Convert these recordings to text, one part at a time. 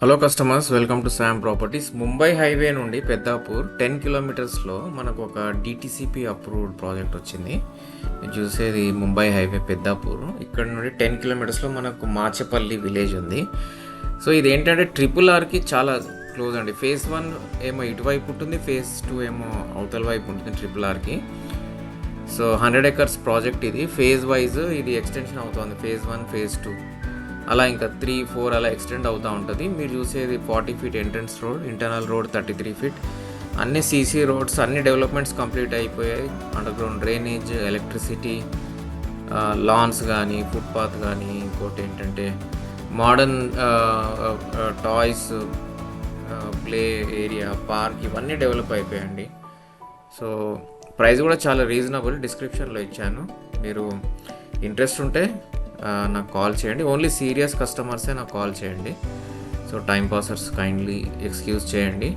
Hello customers, welcome to Sam properties. Mumbai highway నుండి పెద్దాపూర్ 10 కిలోమీటర్స్లో మనకు ఒక డిటిసిపి అప్రూవ్డ్ ప్రాజెక్ట్ వచ్చింది. మీరు చూసేది ముంబై హైవే పెద్దాపూర్. ఇక్కడ నుండి 10 కిలోమీటర్స్లో మనకు మాచపల్లి విలేజ్ ఉంది. సో ఇది ఏంటంటే RRRకి చాలా క్లోజ్ అండి. ఫేజ్ 1 ఏమో ఇటువైపు ఉంటుంది, ఫేజ్ 2 ఏమో అవతల వైపు ఉంటుంది RRRకి. సో 100 acres ప్రాజెక్ట్ ఇది. ఫేజ్ వైజ్ ఇది ఎక్స్టెన్షన్ అవుతుంది. ఫేజ్ 1, ఫేజ్ 2 అలా ఇంకా 3, 4 అలా ఎక్స్టెండ్ అవుతూ ఉంటుంది. మీరు చూసేది 40 feet entrance road, internal road 33 feet, అన్ని సీసీ రోడ్స్, అన్ని డెవలప్మెంట్స్ కంప్లీట్ అయిపోయాయి. అండర్గ్రౌండ్ డ్రైనేజ్, ఎలక్ట్రిసిటీ, లాన్స్ కానీ, ఫుట్పాత్ కానీ, ఇంకోటి ఏంటంటే modern toys, play area, park, ఇవన్నీ డెవలప్ అయిపోయాయండి. సో ప్రైస్ కూడా చాలా రీజనబుల్, డిస్క్రిప్షన్లో ఇచ్చాను. మీరు ఇంట్రెస్ట్ ఉంటే నాకు కాల్ చేయండి. ఓన్లీ సీరియస్ కస్టమర్సే నాకు కాల్ చేయండి. So time passers kindly excuse చేయండి.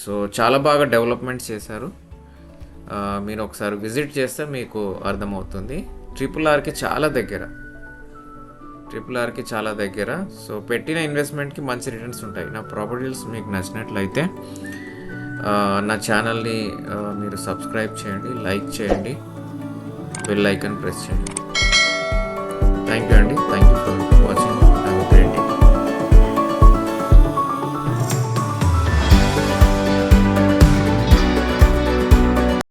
సో చాలా బాగా డెవలప్మెంట్స్ చేశారు. మీరు ఒకసారి విజిట్ చేస్తే మీకు అర్థమవుతుంది. RRRకి చాలా దగ్గర. సో పెట్టిన ఇన్వెస్ట్మెంట్కి మంచి రిటర్న్స్ ఉంటాయి. నా ప్రాపర్టీస్ మీకు నచ్చినట్లయితే నా ఛానల్ని మీరు సబ్స్క్రైబ్ చేయండి, లైక్ చేయండి, బెల్ ఐకాన్ ప్రెస్ చేయండి. థ్యాంక్ యూ అండి. Thank you for watching.